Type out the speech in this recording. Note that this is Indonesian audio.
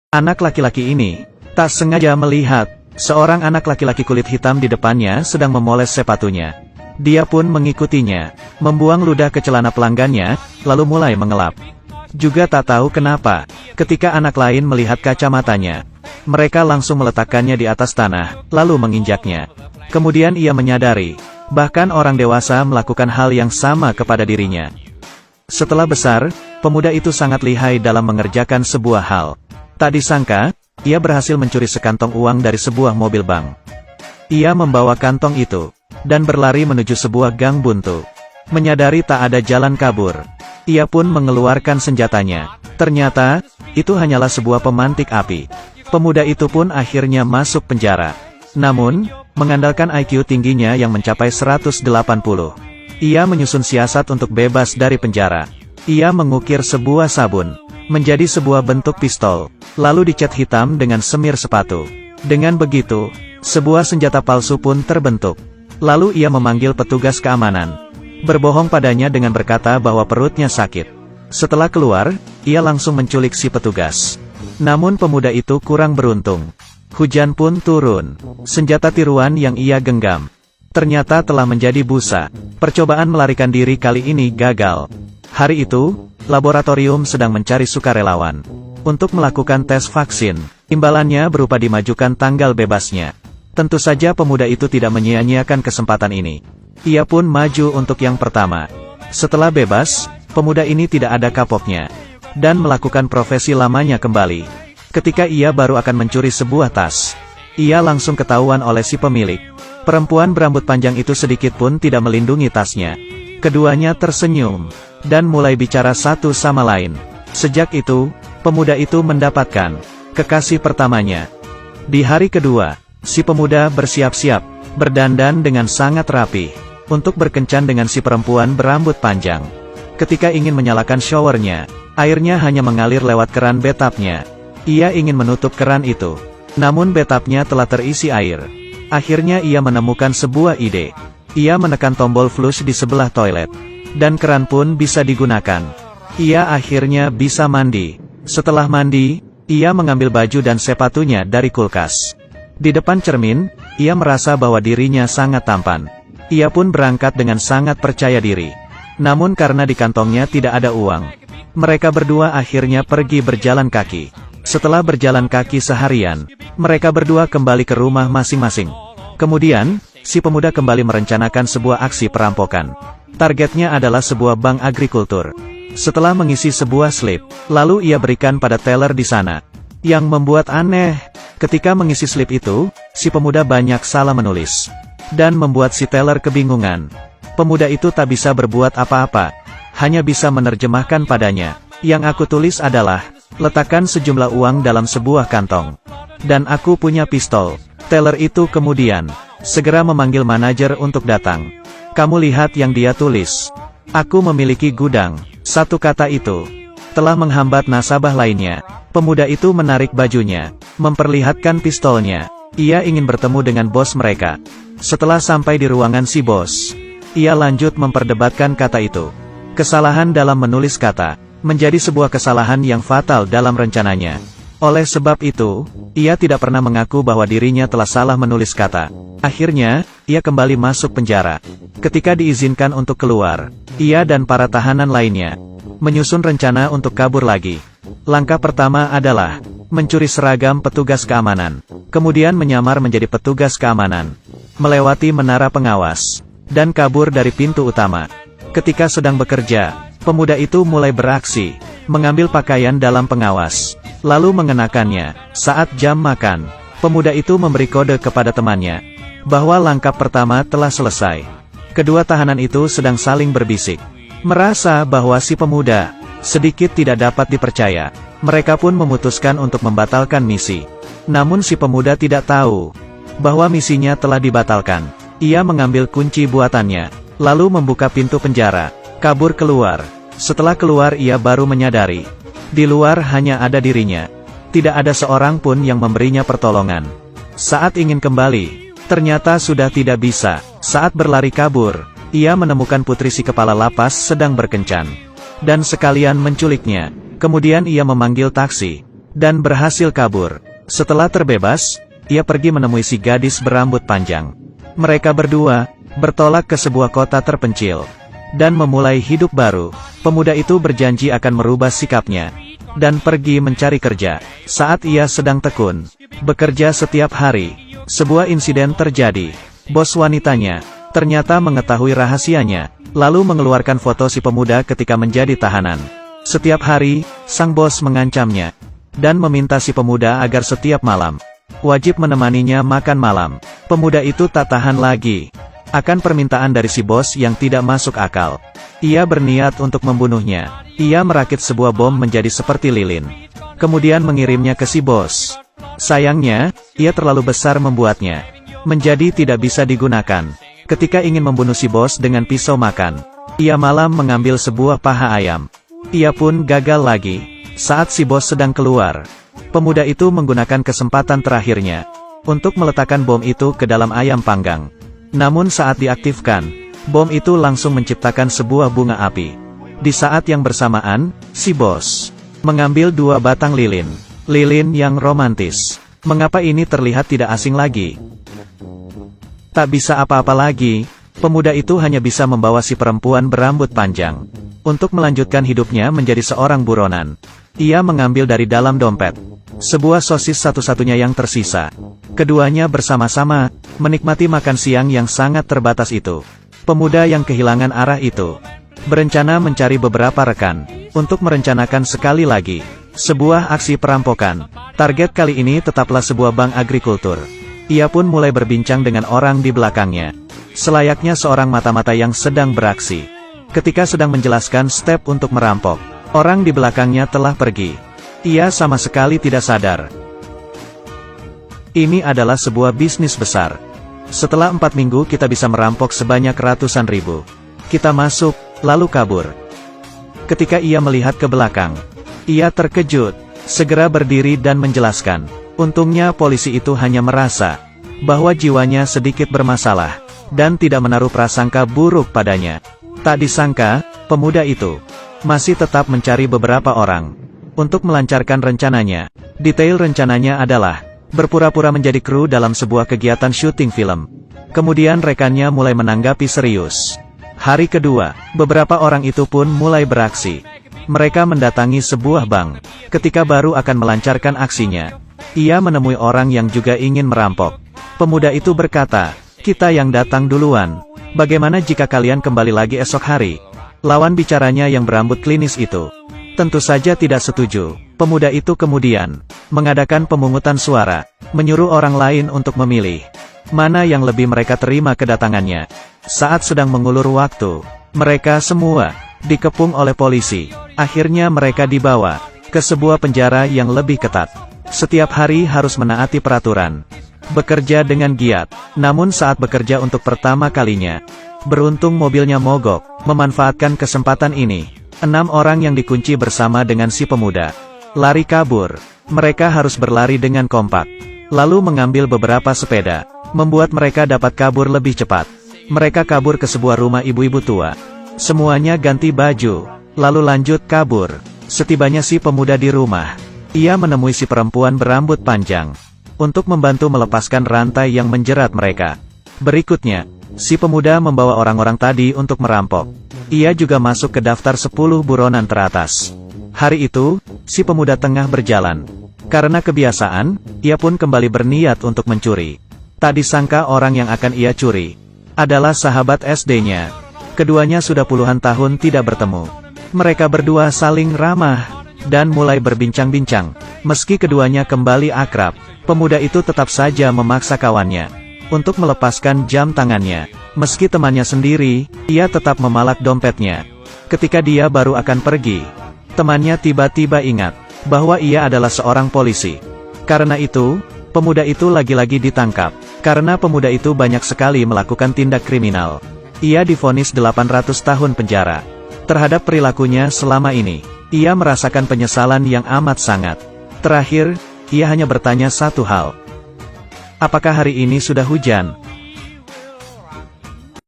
Anak laki-laki ini tak sengaja melihat seorang anak laki-laki kulit hitam di depannya sedang memoles sepatunya. Dia pun mengikutinya, membuang ludah ke celana pelanggannya, lalu mulai mengelap. Juga tak tahu kenapa, ketika anak lain melihat kacamatanya, mereka langsung meletakkannya di atas tanah, lalu menginjaknya. Kemudian ia menyadari, bahkan orang dewasa melakukan hal yang sama kepada dirinya. Setelah besar, pemuda itu sangat lihai dalam mengerjakan sebuah hal. Tak disangka, ia berhasil mencuri sekantong uang dari sebuah mobil bank. Ia membawa kantong itu, dan berlari menuju sebuah gang buntu. Menyadari tak ada jalan kabur, ia pun mengeluarkan senjatanya. Ternyata, itu hanyalah sebuah pemantik api. Pemuda itu pun akhirnya masuk penjara. Namun, mengandalkan IQ tingginya yang mencapai 180, ia menyusun siasat untuk bebas dari penjara. Ia mengukir sebuah sabun menjadi sebuah bentuk pistol, lalu dicat hitam dengan semir sepatu. Dengan begitu, sebuah senjata palsu pun terbentuk. Lalu ia memanggil petugas keamanan, berbohong padanya dengan berkata bahwa perutnya sakit. Setelah keluar, ia langsung menculik si petugas. Namun pemuda itu kurang beruntung. Hujan pun turun. Senjata tiruan yang ia genggam ternyata telah menjadi busa. Percobaan melarikan diri kali ini gagal. Hari itu, laboratorium sedang mencari sukarelawan untuk melakukan tes vaksin. Imbalannya berupa dimajukan tanggal bebasnya. Tentu saja pemuda itu tidak menyia-nyiakan kesempatan ini. Ia pun maju untuk yang pertama. Setelah bebas, pemuda ini tidak ada kapoknya, dan melakukan profesi lamanya kembali. Ketika ia baru akan mencuri sebuah tas, ia langsung ketahuan oleh si pemilik. Perempuan berambut panjang itu sedikit pun tidak melindungi tasnya. Keduanya tersenyum, dan mulai bicara satu sama lain. Sejak itu, pemuda itu mendapatkan kekasih pertamanya. Di hari kedua, si pemuda bersiap-siap, berdandan dengan sangat rapi, untuk berkencan dengan si perempuan berambut panjang. Ketika ingin menyalakan showernya, airnya hanya mengalir lewat keran bathtubnya. Ia ingin menutup keran itu, namun bathtubnya telah terisi air. Akhirnya ia menemukan sebuah ide. Ia menekan tombol flush di sebelah toilet, dan keran pun bisa digunakan. Ia akhirnya bisa mandi. Setelah mandi, ia mengambil baju dan sepatunya dari kulkas. Di depan cermin, ia merasa bahwa dirinya sangat tampan. Ia pun berangkat dengan sangat percaya diri. Namun karena di kantongnya tidak ada uang, mereka berdua akhirnya pergi berjalan kaki. Setelah berjalan kaki seharian, mereka berdua kembali ke rumah masing-masing. Kemudian, si pemuda kembali merencanakan sebuah aksi perampokan. Targetnya adalah sebuah bank agrikultur. Setelah mengisi sebuah slip, lalu ia berikan pada teller di sana. Yang membuat aneh, ketika mengisi slip itu, si pemuda banyak salah menulis, dan membuat si teller kebingungan. Pemuda itu tak bisa berbuat apa-apa, hanya bisa menerjemahkan padanya. Yang aku tulis adalah, letakkan sejumlah uang dalam sebuah kantong. Dan aku punya pistol. Teller itu kemudian segera memanggil manajer untuk datang. Kamu lihat yang dia tulis. Aku memiliki gudang. Satu kata itu telah menghambat nasabah lainnya. Pemuda itu menarik bajunya, memperlihatkan pistolnya. Ia ingin bertemu dengan bos mereka. Setelah sampai di ruangan si bos, ia lanjut memperdebatkan kata itu. Kesalahan dalam menulis kata menjadi sebuah kesalahan yang fatal dalam rencananya. Oleh sebab itu, ia tidak pernah mengaku bahwa dirinya telah salah menulis kata. Akhirnya, ia kembali masuk penjara. Ketika diizinkan untuk keluar, ia dan para tahanan lainnya menyusun rencana untuk kabur lagi. Langkah pertama adalah mencuri seragam petugas keamanan, kemudian menyamar menjadi petugas keamanan, melewati menara pengawas, dan kabur dari pintu utama. Ketika sedang bekerja, pemuda itu mulai beraksi, mengambil pakaian dalam pengawas, lalu mengenakannya. Saat jam makan, pemuda itu memberi kode kepada temannya, bahwa langkah pertama telah selesai. Kedua tahanan itu sedang saling berbisik. Merasa bahwa si pemuda sedikit tidak dapat dipercaya, mereka pun memutuskan untuk membatalkan misi. Namun si pemuda tidak tahu bahwa misinya telah dibatalkan. Ia mengambil kunci buatannya, lalu membuka pintu penjara, kabur keluar. Setelah keluar ia baru menyadari, di luar hanya ada dirinya. Tidak ada seorang pun yang memberinya pertolongan. Saat ingin kembali, ternyata sudah tidak bisa. Saat berlari kabur, ia menemukan putri si kepala lapas sedang berkencan, dan sekalian menculiknya. Kemudian ia memanggil taksi, dan berhasil kabur. Setelah terbebas, ia pergi menemui si gadis berambut panjang. Mereka berdua bertolak ke sebuah kota terpencil dan memulai hidup baru. Pemuda itu berjanji akan merubah sikapnya dan pergi mencari kerja. Saat ia sedang tekun bekerja setiap hari, sebuah insiden terjadi. Bos wanitanya ternyata mengetahui rahasianya, lalu mengeluarkan foto si pemuda ketika menjadi tahanan. Setiap hari, sang bos mengancamnya dan meminta si pemuda agar setiap malam wajib menemaninya makan malam. Pemuda itu tak tahan lagi akan permintaan dari si bos yang tidak masuk akal. Ia berniat untuk membunuhnya. Ia merakit sebuah bom menjadi seperti lilin, kemudian mengirimnya ke si bos. Sayangnya, ia terlalu besar membuatnya menjadi tidak bisa digunakan. Ketika ingin membunuh si bos dengan pisau makan, ia malah mengambil sebuah paha ayam. Ia pun gagal lagi. Saat si bos sedang keluar, pemuda itu menggunakan kesempatan terakhirnya untuk meletakkan bom itu ke dalam ayam panggang. Namun saat diaktifkan, bom itu langsung menciptakan sebuah bunga api. Di saat yang bersamaan, si bos mengambil 2 batang lilin. Lilin yang romantis. Mengapa ini terlihat tidak asing lagi? Tak bisa apa-apa lagi, pemuda itu hanya bisa membawa si perempuan berambut panjang untuk melanjutkan hidupnya menjadi seorang buronan. Ia mengambil dari dalam dompet sebuah sosis satu-satunya yang tersisa. Keduanya bersama-sama menikmati makan siang yang sangat terbatas itu. Pemuda yang kehilangan arah itu berencana mencari beberapa rekan untuk merencanakan sekali lagi sebuah aksi perampokan. Target kali ini tetaplah sebuah bank agrikultur. Ia pun mulai berbincang dengan orang di belakangnya, selayaknya seorang mata-mata yang sedang beraksi. Ketika sedang menjelaskan step untuk merampok, orang di belakangnya telah pergi. Ia sama sekali tidak sadar. Ini adalah sebuah bisnis besar. Setelah 4 minggu kita bisa merampok sebanyak ratusan ribu. Kita masuk, lalu kabur. Ketika ia melihat ke belakang, ia terkejut, segera berdiri dan menjelaskan. Untungnya polisi itu hanya merasa bahwa jiwanya sedikit bermasalah dan tidak menaruh prasangka buruk padanya. Tak disangka, pemuda itu masih tetap mencari beberapa orang untuk melancarkan rencananya. Detail rencananya adalah berpura-pura menjadi kru dalam sebuah kegiatan syuting film. Kemudian rekannya mulai menanggapi serius. Hari kedua, beberapa orang itu pun mulai beraksi. Mereka mendatangi sebuah bank. Ketika baru akan melancarkan aksinya, ia menemui orang yang juga ingin merampok. Pemuda itu berkata, "Kita yang datang duluan. Bagaimana jika kalian kembali lagi esok hari?" Lawan bicaranya yang berambut klinis itu tentu saja tidak setuju. Pemuda itu kemudian mengadakan pemungutan suara, menyuruh orang lain untuk memilih mana yang lebih mereka terima kedatangannya. Saat sedang mengulur waktu, mereka semua dikepung oleh polisi. Akhirnya mereka dibawa ke sebuah penjara yang lebih ketat. Setiap hari harus menaati peraturan, bekerja dengan giat. Namun saat bekerja untuk pertama kalinya, beruntung mobilnya mogok. Memanfaatkan kesempatan ini, 6 orang yang dikunci bersama dengan si pemuda lari kabur. Mereka harus berlari dengan kompak, lalu mengambil beberapa sepeda, membuat mereka dapat kabur lebih cepat. Mereka kabur ke sebuah rumah ibu-ibu tua. Semuanya ganti baju, lalu lanjut kabur. Setibanya si pemuda di rumah, ia menemui si perempuan berambut panjang untuk membantu melepaskan rantai yang menjerat mereka. Berikutnya, si pemuda membawa orang-orang tadi untuk merampok. Ia juga masuk ke daftar 10 buronan teratas. Hari itu, si pemuda tengah berjalan. Karena kebiasaan, ia pun kembali berniat untuk mencuri. Tak disangka orang yang akan ia curi adalah sahabat SD-nya. Keduanya sudah puluhan tahun tidak bertemu. Mereka berdua saling ramah dan mulai berbincang-bincang. Meski keduanya kembali akrab, pemuda itu tetap saja memaksa kawannya untuk melepaskan jam tangannya. Meski temannya sendiri, ia tetap memalak dompetnya. Ketika dia baru akan pergi, temannya tiba-tiba ingat bahwa ia adalah seorang polisi. Karena itu, pemuda itu lagi-lagi ditangkap. Karena pemuda itu banyak sekali melakukan tindak kriminal, ia divonis 800 tahun penjara. Terhadap perilakunya selama ini, ia merasakan penyesalan yang amat sangat. Terakhir, ia hanya bertanya satu hal. Apakah hari ini sudah hujan?